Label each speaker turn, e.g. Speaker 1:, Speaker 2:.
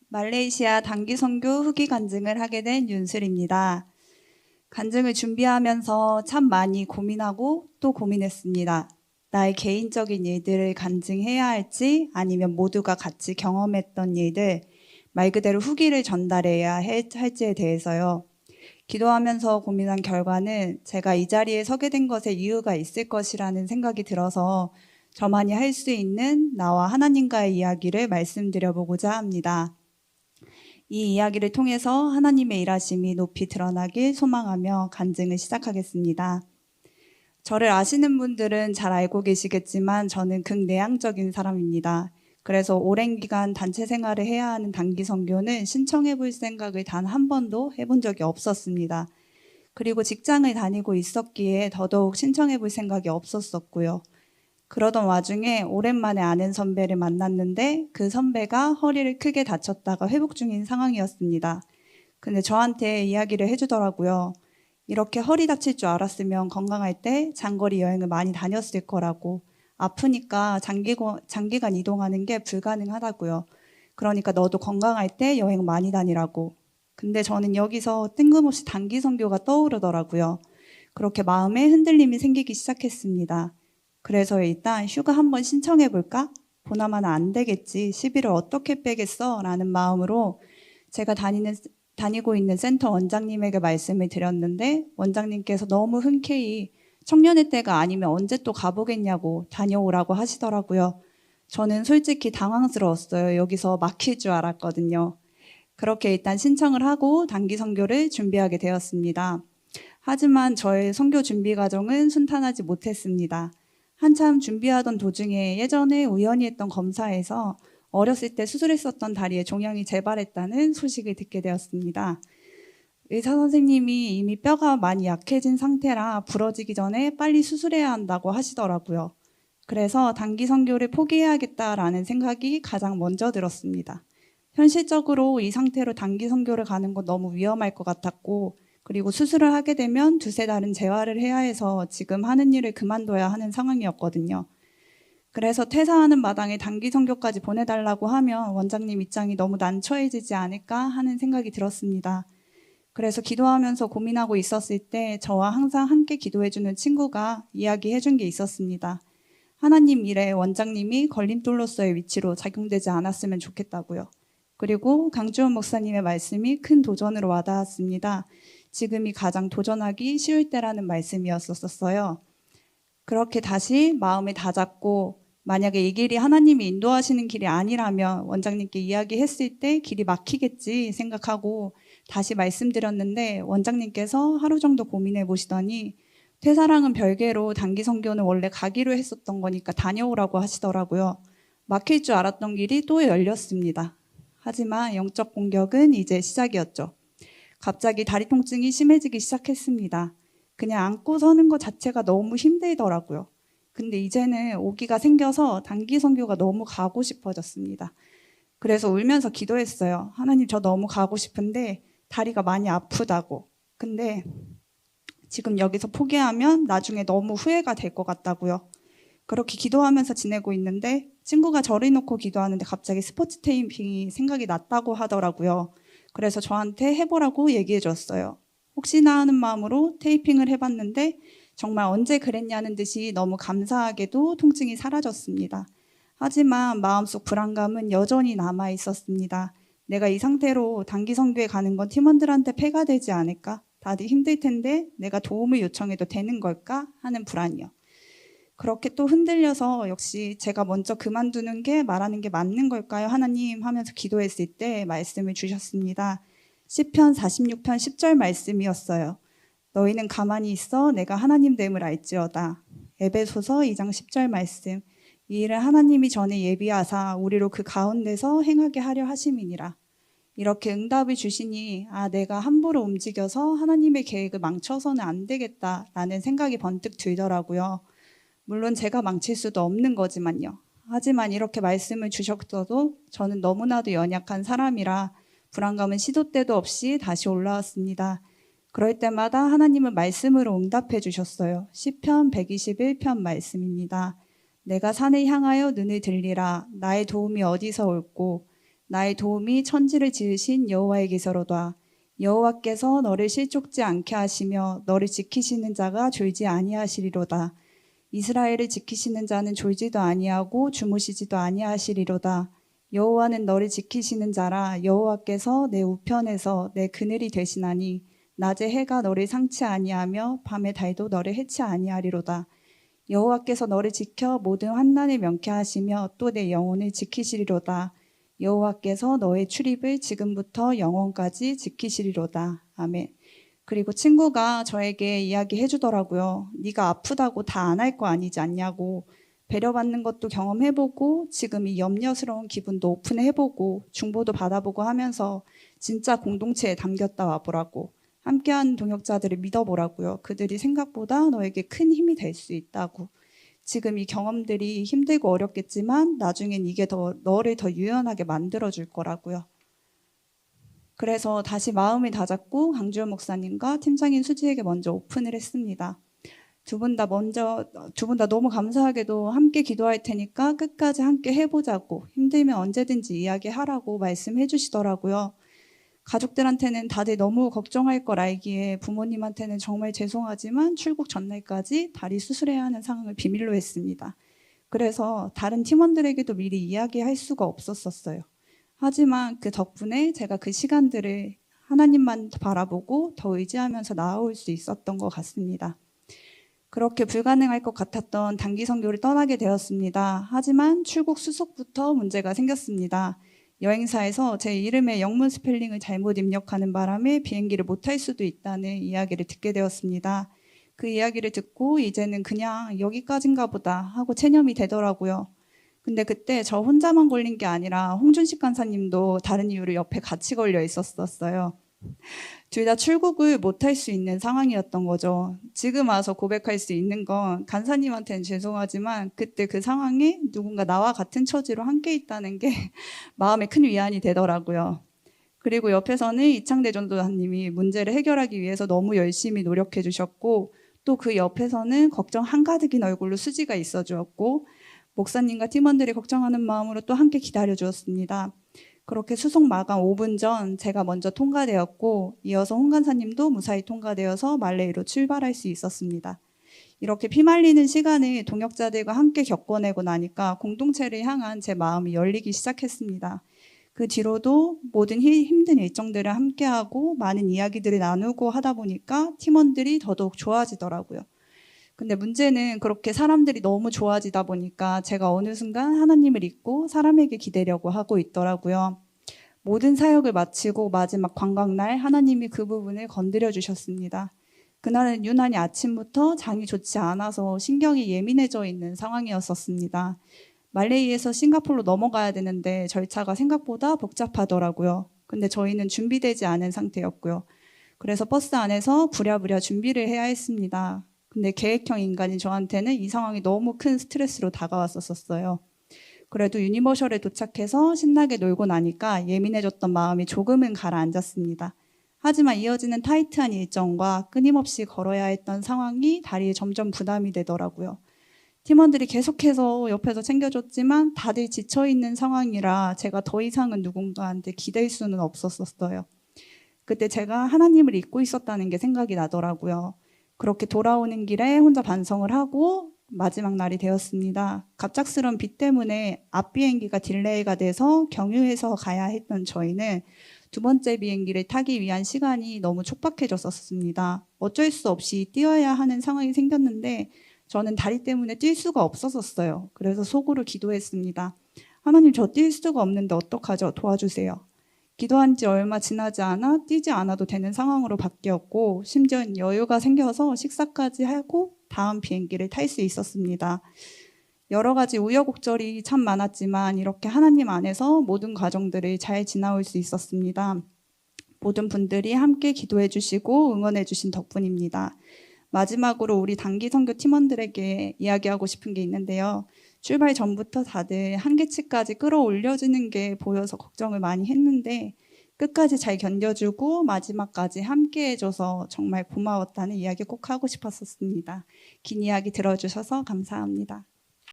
Speaker 1: 말레이시아 단기 선교 후기 간증을 하게 된 윤슬입니다. 간증을 준비하면서 참 많이 고민하고 또 고민했습니다. 나의 개인적인 일들을 간증해야 할지 아니면 모두가 같이 경험했던 일들, 말 그대로 후기를 전달해야 할지에 대해서요. 기도하면서 고민한 결과는 제가 이 자리에 서게 된 것에 이유가 있을 것이라는 생각이 들어서 저만이 할 수 있는 나와 하나님과의 이야기를 말씀드려보고자 합니다. 이 이야기를 통해서 하나님의 일하심이 높이 드러나길 소망하며 간증을 시작하겠습니다. 저를 아시는 분들은 잘 알고 계시겠지만 저는 극내향적인 사람입니다. 그래서 오랜 기간 단체 생활을 해야 하는 단기 선교는 신청해 볼 생각을 단 한 번도 해본 적이 없었습니다. 그리고 직장을 다니고 있었기에 더더욱 신청해 볼 생각이 없었었고요. 그러던 와중에 오랜만에 아는 선배를 만났는데 그 선배가 허리를 크게 다쳤다가 회복 중인 상황이었습니다. 근데 저한테 이야기를 해주더라고요. 이렇게 허리 다칠 줄 알았으면 건강할 때 장거리 여행을 많이 다녔을 거라고. 아프니까 장기간 이동하는 게 불가능하다고요. 그러니까 너도 건강할 때 여행 많이 다니라고. 근데 저는 여기서 뜬금없이 단기 선교가 떠오르더라고요. 그렇게 마음에 흔들림이 생기기 시작했습니다. 그래서 일단 휴가 한번 신청해 볼까? 보나마나 안 되겠지. 시비를 어떻게 빼겠어? 라는 마음으로 제가 다니고 있는 센터 원장님에게 말씀을 드렸는데 원장님께서 너무 흔쾌히 청년의 때가 아니면 언제 또 가보겠냐고 다녀오라고 하시더라고요. 저는 솔직히 당황스러웠어요. 여기서 막힐 줄 알았거든요. 그렇게 일단 신청을 하고 단기 선교를 준비하게 되었습니다. 하지만 저의 선교 준비 과정은 순탄하지 못했습니다. 한참 준비하던 도중에 예전에 우연히 했던 검사에서 어렸을 때 수술했었던 다리에 종양이 재발했다는 소식을 듣게 되었습니다. 의사 선생님이 이미 뼈가 많이 약해진 상태라 부러지기 전에 빨리 수술해야 한다고 하시더라고요. 그래서 단기 선교를 포기해야겠다라는 생각이 가장 먼저 들었습니다. 현실적으로 이 상태로 단기 선교를 가는 건 너무 위험할 것 같았고 그리고 수술을 하게 되면 두세 달은 재활을 해야 해서 지금 하는 일을 그만둬야 하는 상황이었거든요. 그래서 퇴사하는 마당에 단기 선교까지 보내달라고 하면 원장님 입장이 너무 난처해지지 않을까 하는 생각이 들었습니다. 그래서 기도하면서 고민하고 있었을 때 저와 항상 함께 기도해주는 친구가 이야기해준 게 있었습니다. 하나님 일에 원장님이 걸림돌로서의 위치로 작용되지 않았으면 좋겠다고요. 그리고 강주원 목사님의 말씀이 큰 도전으로 와닿았습니다. 지금이 가장 도전하기 쉬울 때라는 말씀이었었어요. 그렇게 다시 마음을 다잡고 만약에 이 길이 하나님이 인도하시는 길이 아니라면 원장님께 이야기했을 때 길이 막히겠지 생각하고 다시 말씀드렸는데 원장님께서 하루 정도 고민해 보시더니 퇴사랑은 별개로 단기 선교는 원래 가기로 했었던 거니까 다녀오라고 하시더라고요. 막힐 줄 알았던 길이 또 열렸습니다. 하지만 영적 공격은 이제 시작이었죠. 갑자기 다리 통증이 심해지기 시작했습니다. 그냥 앉고 서는 것 자체가 너무 힘들더라고요. 근데 이제는 오기가 생겨서 단기 선교가 너무 가고 싶어졌습니다. 그래서 울면서 기도했어요. 하나님, 저 너무 가고 싶은데 다리가 많이 아프다고. 근데 지금 여기서 포기하면 나중에 너무 후회가 될 것 같다고요. 그렇게 기도하면서 지내고 있는데 친구가 저를 놓고 기도하는데 갑자기 스포츠 테이핑이 생각이 났다고 하더라고요. 그래서 저한테 해보라고 얘기해 줬어요. 혹시나 하는 마음으로 테이핑을 해봤는데 정말 언제 그랬냐는 듯이 너무 감사하게도 통증이 사라졌습니다. 하지만 마음속 불안감은 여전히 남아 있었습니다. 내가 이 상태로 단기 선교에 가는 건 팀원들한테 폐가 되지 않을까? 다들 힘들 텐데 내가 도움을 요청해도 되는 걸까? 하는 불안이요. 그렇게 또 흔들려서 역시 제가 먼저 그만두는 게 말하는 게 맞는 걸까요? 하나님 하면서 기도했을 때 말씀을 주셨습니다. 시편 46편 10절 말씀이었어요. 너희는 가만히 있어 내가 하나님 됨을 알지어다. 에베소서 2장 10절 말씀. 이 일을 하나님이 전에 예비하사 우리로 그 가운데서 행하게 하려 하심이니라. 이렇게 응답을 주시니 내가 함부로 움직여서 하나님의 계획을 망쳐서는 안 되겠다라는 생각이 번뜩 들더라고요. 물론 제가 망칠 수도 없는 거지만요. 하지만 이렇게 말씀을 주셨어도 저는 너무나도 연약한 사람이라 불안감은 시도 때도 없이 다시 올라왔습니다. 그럴 때마다 하나님은 말씀으로 응답해 주셨어요. 시편 121편 말씀입니다. 내가 산을 향하여 눈을 들리라. 나의 도움이 어디서 올꼬. 나의 도움이 천지를 지으신 여호와에게서로다. 여호와께서 너를 실족지 않게 하시며 너를 지키시는 자가 졸지 아니하시리로다. 이스라엘을 지키시는 자는 졸지도 아니하고 주무시지도 아니하시리로다. 여호와는 너를 지키시는 자라. 여호와께서 내 우편에서 내 그늘이 되시나니 낮에 해가 너를 상치 아니하며 밤에 달도 너를 해치 아니하리로다. 여호와께서 너를 지켜 모든 환난을 명쾌하시며 또 내 영혼을 지키시리로다. 여호와께서 너의 출입을 지금부터 영원까지 지키시리로다. 아멘. 그리고 친구가 저에게 이야기해 주더라고요. 네가 아프다고 다 안 할 거 아니지 않냐고. 배려받는 것도 경험해보고 지금 이 염려스러운 기분도 오픈해보고 중보도 받아보고 하면서 진짜 공동체에 담겼다 와보라고. 함께하는 동역자들을 믿어보라고요. 그들이 생각보다 너에게 큰 힘이 될 수 있다고. 지금 이 경험들이 힘들고 어렵겠지만 나중엔 이게 너를 더 유연하게 만들어줄 거라고요. 그래서 다시 마음을 다잡고 강주현 목사님과 팀장인 수지에게 먼저 오픈을 했습니다. 두 분 다 너무 감사하게도 함께 기도할 테니까 끝까지 함께 해보자고, 힘들면 언제든지 이야기하라고 말씀해 주시더라고요. 가족들한테는 다들 너무 걱정할 걸 알기에 부모님한테는 정말 죄송하지만 출국 전날까지 다리 수술해야 하는 상황을 비밀로 했습니다. 그래서 다른 팀원들에게도 미리 이야기할 수가 없었어요. 하지만 그 덕분에 제가 그 시간들을 하나님만 바라보고 더 의지하면서 나아올 수 있었던 것 같습니다. 그렇게 불가능할 것 같았던 단기 선교를 떠나게 되었습니다. 하지만 출국 수속부터 문제가 생겼습니다. 여행사에서 제 이름의 영문 스펠링을 잘못 입력하는 바람에 비행기를 못 탈 수도 있다는 이야기를 듣게 되었습니다. 그 이야기를 듣고 이제는 그냥 여기까지인가 보다 하고 체념이 되더라고요. 근데 그때 저 혼자만 걸린 게 아니라 홍준식 간사님도 다른 이유로 옆에 같이 걸려 있었어요. 둘 다 출국을 못 할 수 있는 상황이었던 거죠. 지금 와서 고백할 수 있는 건 간사님한테는 죄송하지만 그때 그 상황에 누군가 나와 같은 처지로 함께 있다는 게 마음에 큰 위안이 되더라고요. 그리고 옆에서는 이창대 전도사님이 문제를 해결하기 위해서 너무 열심히 노력해 주셨고 또 그 옆에서는 걱정 한가득인 얼굴로 수지가 있어 주었고 목사님과 팀원들이 걱정하는 마음으로 또 함께 기다려 주었습니다. 그렇게 수속 마감 5분 전 제가 먼저 통과되었고 이어서 홍 간사님도 무사히 통과되어서 말레이로 출발할 수 있었습니다. 이렇게 피말리는 시간을 동역자들과 함께 겪어내고 나니까 공동체를 향한 제 마음이 열리기 시작했습니다. 그 뒤로도 모든 힘든 일정들을 함께하고 많은 이야기들을 나누고 하다 보니까 팀원들이 더더욱 좋아지더라고요. 근데 문제는 그렇게 사람들이 너무 좋아지다 보니까 제가 어느 순간 하나님을 잊고 사람에게 기대려고 하고 있더라고요. 모든 사역을 마치고 마지막 관광날 하나님이 그 부분을 건드려 주셨습니다. 그날은 유난히 아침부터 장이 좋지 않아서 신경이 예민해져 있는 상황이었었습니다. 말레이에서 싱가포르로 넘어가야 되는데 절차가 생각보다 복잡하더라고요. 근데 저희는 준비되지 않은 상태였고요. 그래서 버스 안에서 부랴부랴 준비를 해야 했습니다. 근데 계획형 인간인 저한테는 이 상황이 너무 큰 스트레스로 다가왔었어요. 그래도 유니버셜에 도착해서 신나게 놀고 나니까 예민해졌던 마음이 조금은 가라앉았습니다. 하지만 이어지는 타이트한 일정과 끊임없이 걸어야 했던 상황이 다리에 점점 부담이 되더라고요. 팀원들이 계속해서 옆에서 챙겨줬지만 다들 지쳐있는 상황이라 제가 더 이상은 누군가한테 기댈 수는 없었어요. 그때 제가 하나님을 잊고 있었다는 게 생각이 나더라고요. 그렇게 돌아오는 길에 혼자 반성을 하고 마지막 날이 되었습니다. 갑작스러운 비 때문에 앞 비행기가 딜레이가 돼서 경유해서 가야 했던 저희는 두 번째 비행기를 타기 위한 시간이 너무 촉박해졌었습니다. 어쩔 수 없이 뛰어야 하는 상황이 생겼는데 저는 다리 때문에 뛸 수가 없었어요. 그래서 속으로 기도했습니다. 하나님, 저 뛸 수가 없는데 어떡하죠? 도와주세요. 기도한 지 얼마 지나지 않아 뛰지 않아도 되는 상황으로 바뀌었고 심지어 여유가 생겨서 식사까지 하고 다음 비행기를 탈 수 있었습니다. 여러 가지 우여곡절이 참 많았지만 이렇게 하나님 안에서 모든 과정들을 잘 지나올 수 있었습니다. 모든 분들이 함께 기도해 주시고 응원해 주신 덕분입니다. 마지막으로 우리 단기 선교 팀원들에게 이야기하고 싶은 게 있는데요. 출발 전부터 다들 한계치까지 끌어올려주는 게 보여서 걱정을 많이 했는데 끝까지 잘 견뎌주고 마지막까지 함께 해줘서 정말 고마웠다는 이야기 꼭 하고 싶었습니다. 긴 이야기 들어주셔서 감사합니다.